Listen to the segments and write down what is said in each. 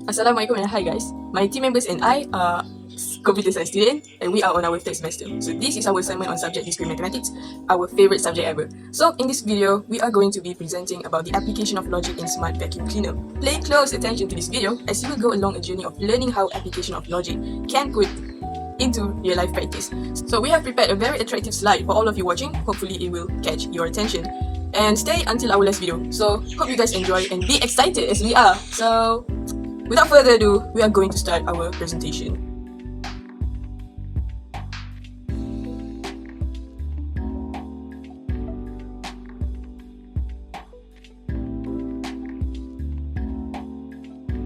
Assalamualaikum and hi guys. My team members and I are computer science students and we are on our third semester. So this is our assignment on subject discrete mathematics, our favorite subject ever. So in this video, we are going to be presenting about the application of logic in smart vacuum cleaner. Pay close attention to this video as you will go along a journey of learning how application of logic can put into real life practice. So we have prepared a very attractive slide for all of you watching. Hopefully it will catch your attention. And stay until our last video. So hope you guys enjoy and be excited as we are. So without further ado, we are going to start our presentation.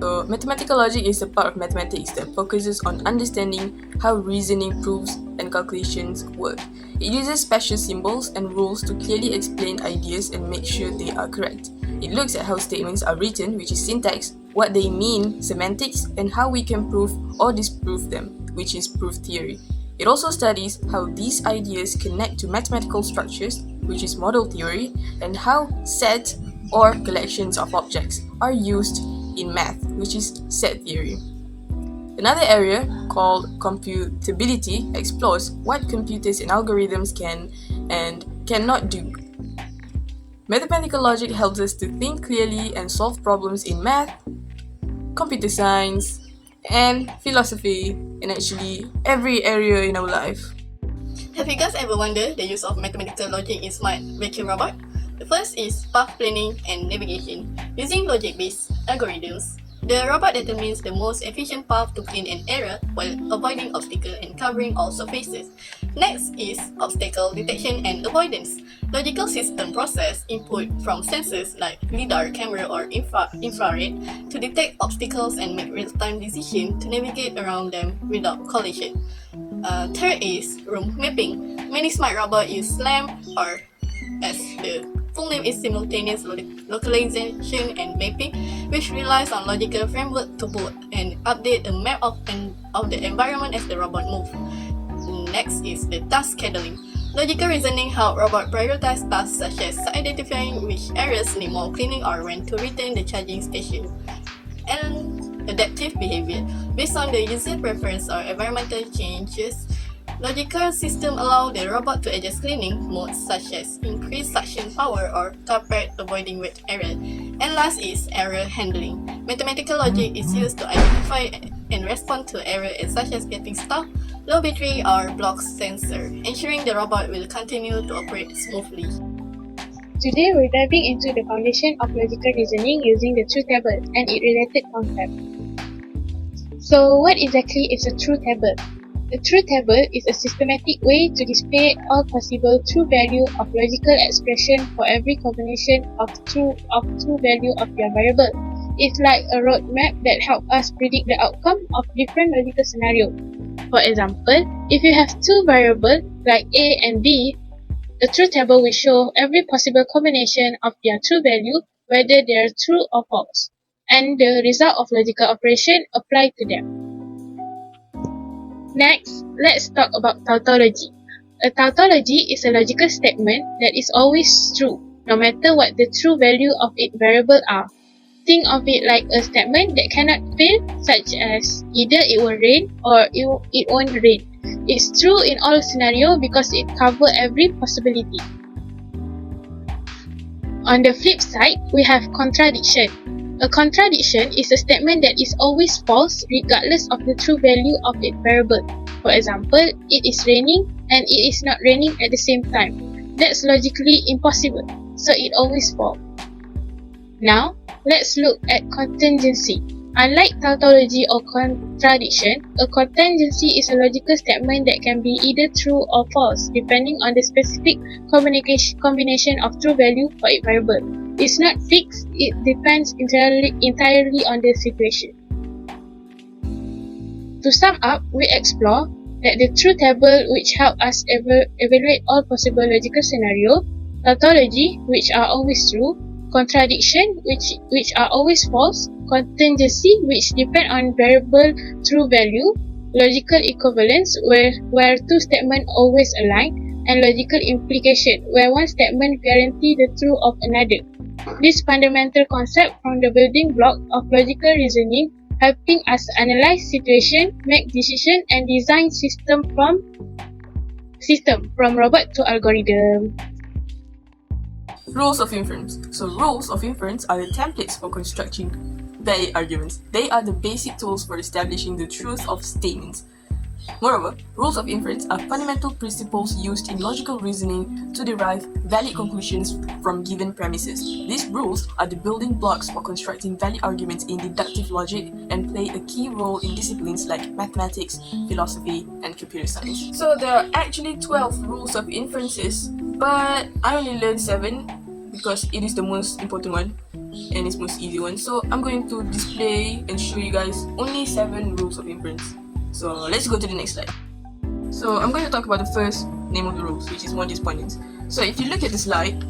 So, mathematical logic is a part of mathematics that focuses on understanding how reasoning, proofs, and calculations work. It uses special symbols and rules to clearly explain ideas and make sure they are correct. It looks at how statements are written, which is syntax, what they mean, semantics, and how we can prove or disprove them, which is proof theory. It also studies how these ideas connect to mathematical structures, which is model theory, and how sets or collections of objects are used in math, which is set theory. Another area called computability explores what computers and algorithms can and cannot do. Mathematical logic helps us to think clearly and solve problems in math, computer science, and philosophy, and actually every area in our life. Have you guys ever wondered the use of mathematical logic in smart vacuum robot? The first is path planning and navigation. Using logic-based algorithms, the robot determines the most efficient path to clean an area while avoiding obstacles and covering all surfaces. Next is obstacle detection and avoidance. Logical system process input from sensors like LiDAR, camera, or infrared to detect obstacles and make real-time decisions to navigate around them without collision. Third is room mapping. Many smart robots use SLAM, or as the full name is simultaneous localization and mapping, which relies on logical framework to build and update a map of the environment as the robot moves. Next is the task scheduling. Logical reasoning helps robot prioritize tasks such as identifying which areas need more cleaning or when to return the charging station. And adaptive behavior. Based on the user preference or environmental changes, logical systems allow the robot to adjust cleaning modes such as increase suction power or carpet avoiding wet area. And last is error handling. Mathematical logic is used to identify and respond to errors such as getting stuck, low battery, or blocked sensor, ensuring the robot will continue to operate smoothly. Today we're diving into the foundation of logical reasoning using the truth table and its related concept. So what exactly is a truth table? The truth table is a systematic way to display all possible true value of logical expression for every combination of true value of your variable. It's like a roadmap that helps us predict the outcome of different logical scenarios. For example, if you have two variables like A and B, the truth table will show every possible combination of their true value, whether they are true or false, and the result of logical operation applied to them. Next, let's talk about tautology. A tautology is a logical statement that is always true, no matter what the true value of its variable are. Think of it like a statement that cannot fail, such as either it will rain or it won't rain. It's true in all scenarios because it covers every possibility. On the flip side, we have contradiction. A contradiction is a statement that is always false regardless of the true value of its variable. For example, it is raining and it is not raining at the same time. That's logically impossible, so it always falls. Now, let's look at contingency. Unlike tautology or contradiction, a contingency is a logical statement that can be either true or false depending on the specific combination of true value for its variable. It's not fixed, it depends entirely on the situation. To sum up, we explore that the truth table, which helps us evaluate all possible logical scenarios, tautology, which are always true, contradiction, which are always false, contingency, which depend on variable true value, logical equivalence, where two statements always align, and logical implication, where one statement guarantees the truth of another. This fundamental concept from the building block of logical reasoning helping us analyze situation, make decision, and design system from robot to algorithm. Rules of inference. So rules of inference are the templates for constructing valid arguments. They are the basic tools for establishing the truth of statements. Moreover, rules of inference are fundamental principles used in logical reasoning to derive valid conclusions from given premises. These rules are the building blocks for constructing valid arguments in deductive logic and play a key role in disciplines like mathematics, philosophy, and computer science. So there are actually 12 rules of inferences, but I only learned 7 because it is the most important one and it's most easy one. So I'm going to display and show you guys only 7 rules of inference. So let's go to the next slide. So I'm going to talk about the first name of the rules, which is modus ponens. So if you look at the slide,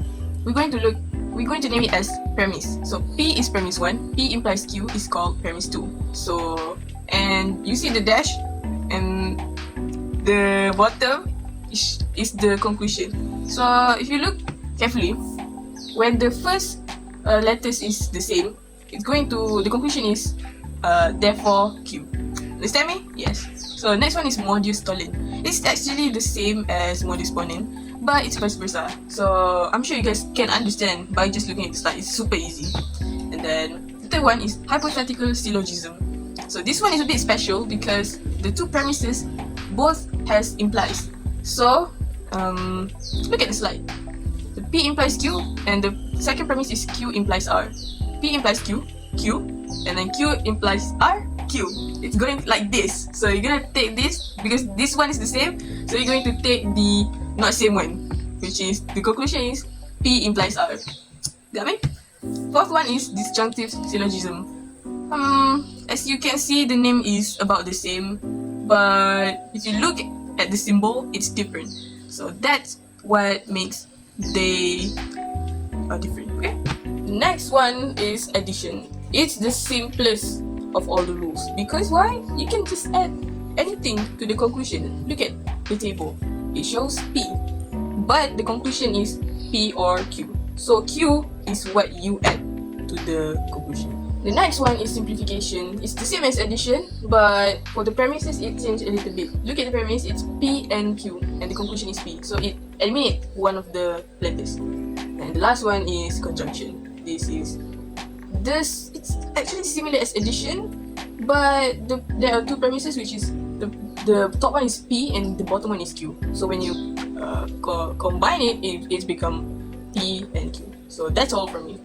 we're going to name it as premise. So P is premise 1, P implies Q is called premise 2. So, and you see the dash and the bottom is the conclusion. So if you look carefully, when the first letters is the same, the conclusion is therefore Q. Understand me? Yes. So next one is modus tollens. It's actually the same as modus ponens, but it's vice versa. So I'm sure you guys can understand by just looking at the slide. It's super easy. And then the third one is hypothetical syllogism. So this one is a bit special because the two premises both has implies. So look at the slide. The P implies Q and the second premise is Q implies R. P implies Q, and then Q implies R, Q. It's going like this. So you're gonna take this because this one is the same. So you're going to take the not same one, which is the conclusion is P implies R. Got me? Fourth one is disjunctive syllogism. As you can see, the name is about the same, but if you look at the symbol, it's different. So that's what makes they are different. Okay. Next one is addition. It's the simplest of all the rules because why? You can just add anything to the conclusion. Look at the table. It shows P, but the conclusion is P or Q. So Q is what you add to the conclusion. The next one is simplification. It's the same as addition, but for the premises it changed a little bit. Look at the premise, it's P and Q, and the conclusion is P. So it eliminates one of the letters. And the last one is conjunction. It's actually similar as addition, but there are two premises, which is the top one is P and the bottom one is Q. So when you combine it's become P and Q. So that's all from me.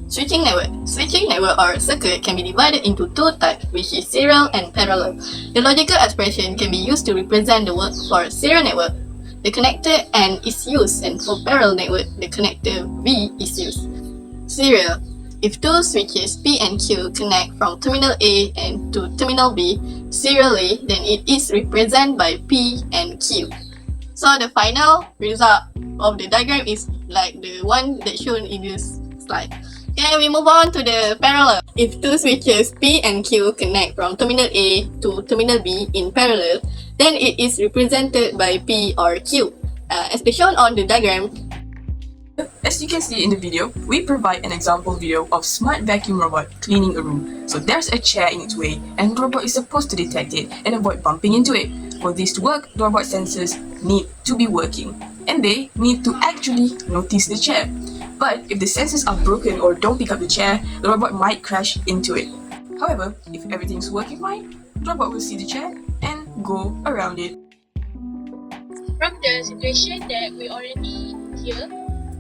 Switching network. Switching network or circuit can be divided into two types, which is serial and parallel. The logical expression can be used to represent the work for serial network. The connector N is used, and for parallel network, the connector V is used. Serial. If two switches P and Q connect from terminal A and to terminal B serially, then it is represented by P and Q. So the final result of the diagram is like the one that's shown in this slide. Okay, we move on to the parallel. If two switches P and Q connect from terminal A to terminal B in parallel, then it is represented by P or Q. As shown on the diagram. As you can see in the video, we provide an example video of smart vacuum robot cleaning a room. So there's a chair in its way and the robot is supposed to detect it and avoid bumping into it. For this to work, the robot sensors need to be working and they need to actually notice the chair. But if the sensors are broken or don't pick up the chair, the robot might crash into it. However, if everything's working fine, the robot will see the chair and go around it. From the situation that we already hear,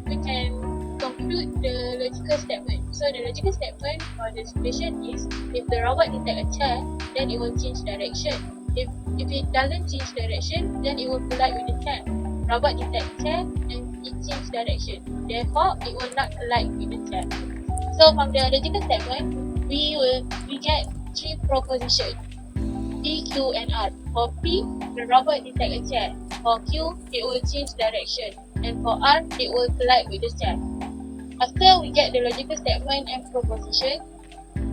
we can conclude the logical statement. So the logical statement for the situation is, if the robot detects a chair, then it will change direction. If it doesn't change direction, then it will collide with the chair. Robot detects chair and it changes direction. Therefore, it will not collide with the chair. So from the logical statement, we get three propositions: P, Q, and R. For P, the robot detects a chair. For Q, it will change direction. And for R, it will collide with the chair. After we get the logical statement and proposition,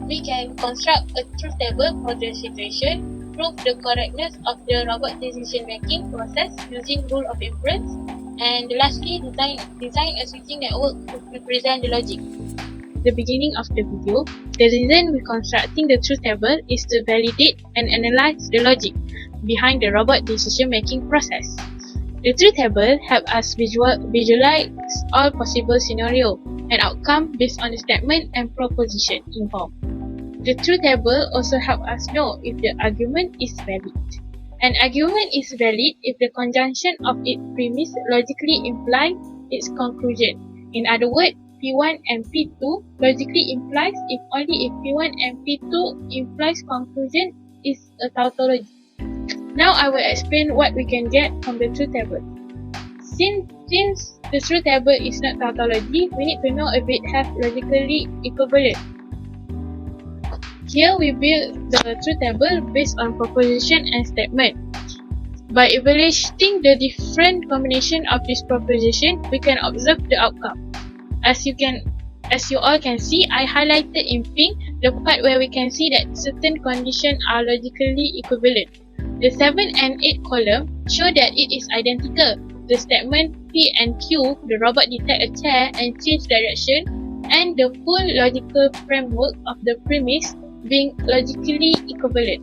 we can construct a truth table for the situation, prove the correctness of the robot decision-making process using rule of inference, and lastly, design a switching network to represent the logic. at the beginning of the video, the reason we're constructing the truth table is to validate and analyze the logic behind the robot decision-making process. The truth table helps us visualize all possible scenarios and outcomes based on the statement and proposition involved. The truth table also helps us know if the argument is valid. An argument is valid if the conjunction of its premise logically implies its conclusion. In other words, P1 and P2 logically implies if only if P1 and P2 implies conclusion is a tautology. Now I will explain what we can get from the truth table. Since the truth table is not tautology, we need to know if it has logically equivalent. Here we build the truth table based on proposition and statement. By evaluating the different combination of this proposition, we can observe the outcome. As you all can see, I highlighted in pink the part where we can see that certain conditions are logically equivalent. The 7 and 8 column show that it is identical. The statement P and Q, the robot detect a chair and change direction, and the full logical framework of the premise being logically equivalent.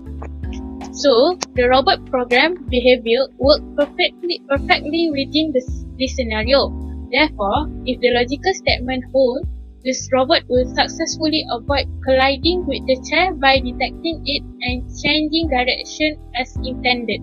So, the robot program behavior works perfectly within this scenario. Therefore, if the logical statement holds, this robot will successfully avoid colliding with the chair by detecting it and changing direction as intended.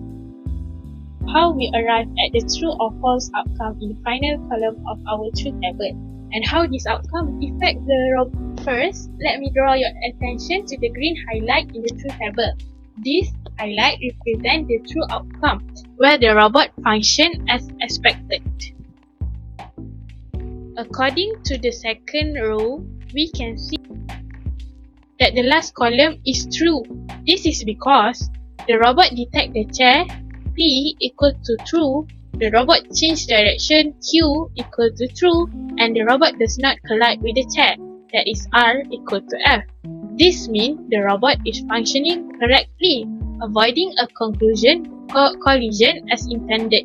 How we arrive at the true or false outcome in the final column of our truth table, and how this outcome affects the robot. First, let me draw your attention to the green highlight in the truth table. This highlight represents the true outcome, where the robot functions as expected. According to the second row, we can see that the last column is true. This is because the robot detects the chair, P equal to true, the robot change direction, Q equal to true, and the robot does not collide with the chair, that is R equal to F. This means the robot is functioning correctly, avoiding a collision as intended.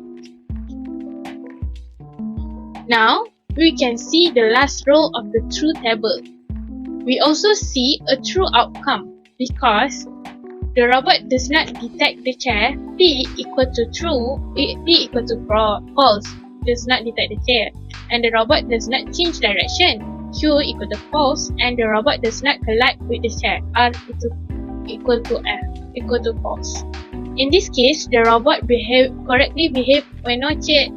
Now, we can see the last row of the truth table. We also see a true outcome because the robot does not detect the chair, P equal to true, P equal to false, does not detect the chair, and the robot does not change direction, Q equal to false, and the robot does not collide with the chair, R equal to F equal to false. In this case, the robot correctly behave when no chair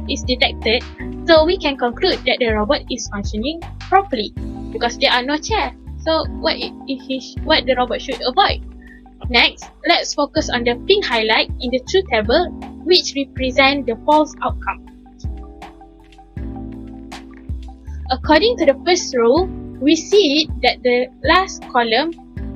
is detected, so we can conclude that the robot is functioning properly because there are no chair. So what the robot should avoid? Next, let's focus on the pink highlight in the truth table, which represent the false outcome. According to the first row, we see that the last column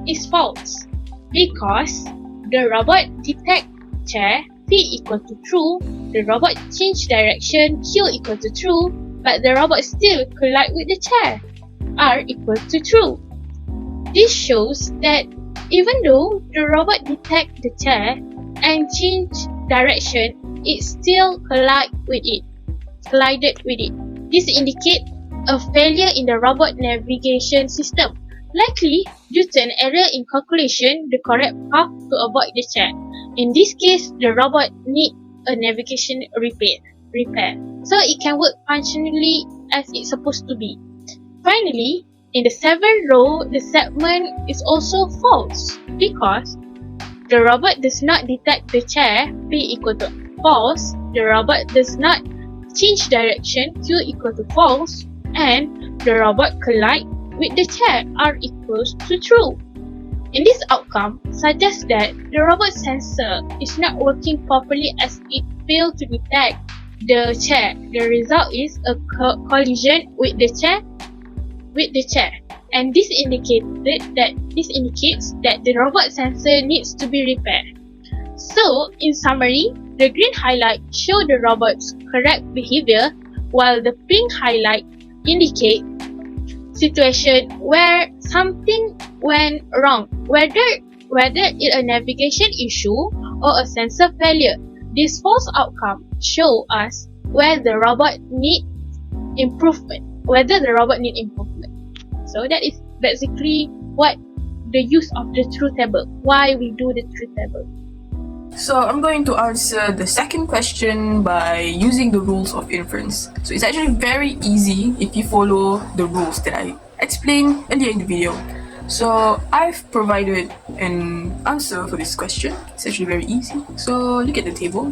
is false because the robot detect chair, P equal to true, the robot change direction, Q equal to true, but the robot still collide with the chair, R equal to true. This shows that even though the robot detect the chair and change direction, it still collided with it. This indicates a failure in the robot navigation system, likely due to an error in calculation the correct path to avoid the chair. In this case, the robot needs a navigation repair, so it can work functionally as it's supposed to be. Finally, in the seventh row, the statement is also false because the robot does not detect the chair, P equal to false, the robot does not change direction, Q equal to false, and the robot collide with the chair, R equals to true. In this outcome suggests that the robot sensor is not working properly as it failed to detect the chair. The result is a collision with the chair, and this indicates that the robot sensor needs to be repaired. So, in summary, the green highlight show the robot's correct behavior, while the pink highlight indicate situation where something went wrong, whether it's a navigation issue or a sensor failure. This false outcome show us whether the robot need improvement. So that is basically what the use of the truth table, why we do the truth table. So I'm going to answer the second question by using the rules of inference. So it's actually very easy if you follow the rules that I explained earlier in the video. So I've provided an answer for this question. It's actually very easy. So look at the table.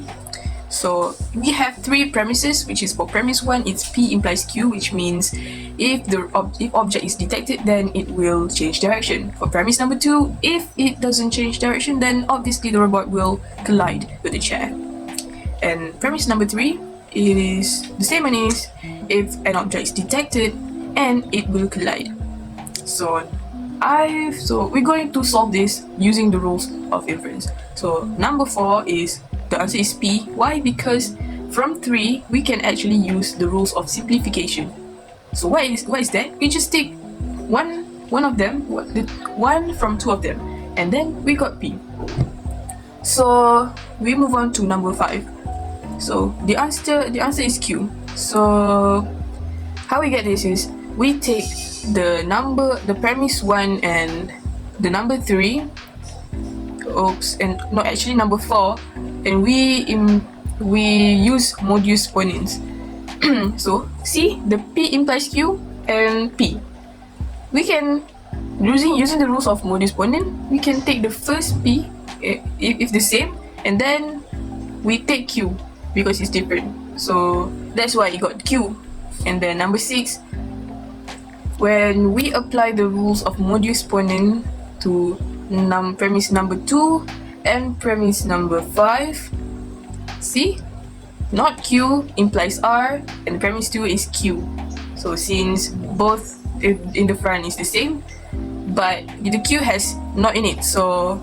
So we have three premises, which is for premise 1, it's P implies Q, which means if the object is detected, then it will change direction. For premise number 2, if it doesn't change direction, then obviously the robot will collide with the chair. And premise number 3 is the same one is if an object is detected and it will collide. So we're going to solve this using the rules of inference. So number 4 is the answer is P. Why? Because from 3 we can actually use the rules of simplification. So what is that? We just take one of them, one from 2 of them, and then we got P. So we move on to number 5. So the answer is Q. So how we get this is we take the premise 1 and the number 3. Number 4, and we use modus ponens. So see, the P implies Q and P. We can using the rules of modus ponens, we can take the first P if the same, and then we take Q because it's different. So that's why it got Q. And then number 6, when we apply the rules of modus ponens to premise number 2 and premise number 5, see, not Q implies R and premise 2 is Q. So since both in the front is the same, but the Q has not in it, so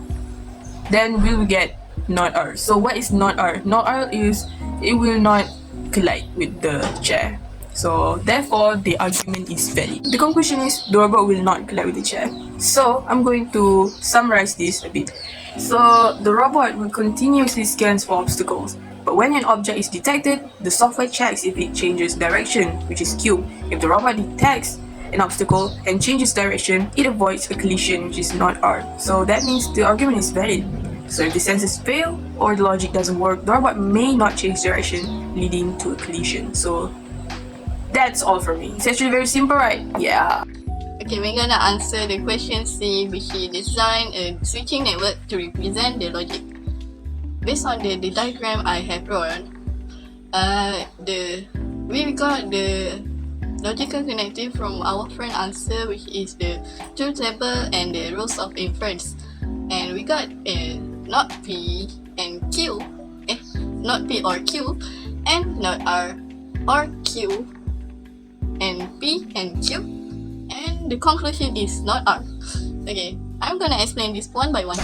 then we will get not R. So what is not R? Not R is it will not collide with the chair. So therefore the argument is valid. The conclusion is the robot will not collide with the chair. So I'm going to summarize this a bit. So the robot will continuously scan for obstacles, but when an object is detected, the software checks if it changes direction, which is Q. If the robot detects an obstacle and changes direction, it avoids a collision, which is not R. So that means the argument is valid. So if the sensors fail or the logic doesn't work, the robot may not change direction, leading to a collision. So that's all for me. It's actually very simple, right? Yeah. Okay, we're gonna answer the question C, which is design a switching network to represent the logic. Based on the diagram I have drawn, we got the logical connective from our friend answer, which is the truth table and the rules of inference. And we got not P and Q, not P or Q, and not R or Q, and P and Q, and the conclusion is not R. Okay, I'm gonna explain this one by one.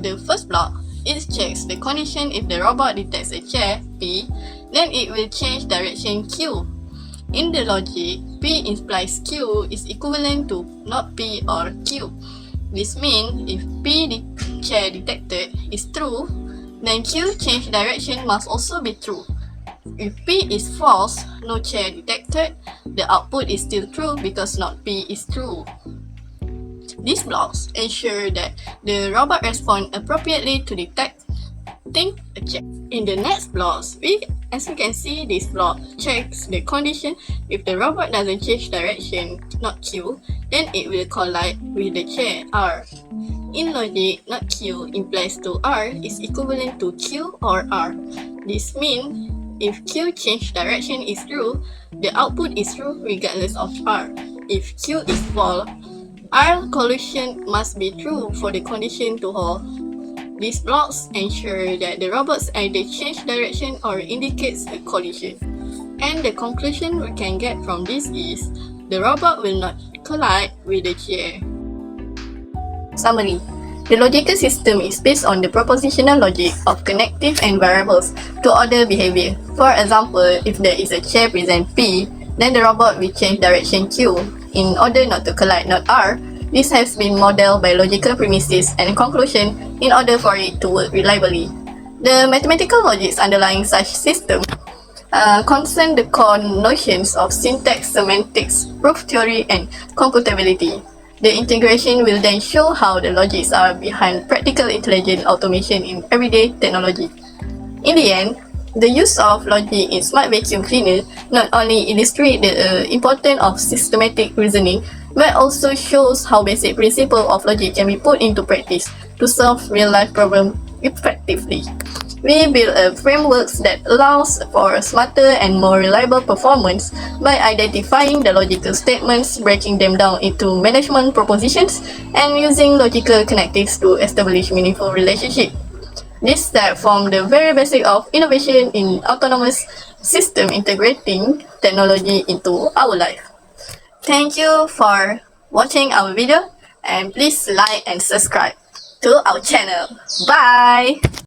The first block, it checks the condition. If the robot detects a chair, P, then it will change direction Q. In the logic, P implies Q is equivalent to not P or Q. This means if P chair detected is true, then Q change direction must also be true. If P is false, no chair detected, the output is still true because not P is true. These blocks ensure that the robot responds appropriately to detecting a chair. In the next blocks, as we can see, this block checks the condition. If the robot doesn't change direction, not Q, then it will collide with the chair, R. In logic, not Q implies to R is equivalent to Q or R. This means if Q change direction is true, the output is true regardless of R. If Q is false, R collision must be true for the condition to hold. These blocks ensure that the robots either change direction or indicates a collision. And the conclusion we can get from this is the robot will not collide with the chair. Summary. The logical system is based on the propositional logic of connective and variables to order behavior. For example, if there is a chair present P, then the robot will change direction Q in order not to collide not R. This has been modeled by logical premises and conclusion in order for it to work reliably. The mathematical logics underlying such system concern the core notions of syntax, semantics, proof theory, and computability. The integration will then show how the logics are behind practical intelligent automation in everyday technology. In the end, the use of logic in smart vacuum cleaner not only illustrates the importance of systematic reasoning, but also shows how basic principles of logic can be put into practice to solve real-life problems effectively. We build a framework that allows for smarter and more reliable performance by identifying the logical statements, breaking them down into management propositions, and using logical connectives to establish meaningful relationships. This step form the very basic of innovation in autonomous system integrating technology into our life. Thank you for watching our video and please like and subscribe to our channel. Bye!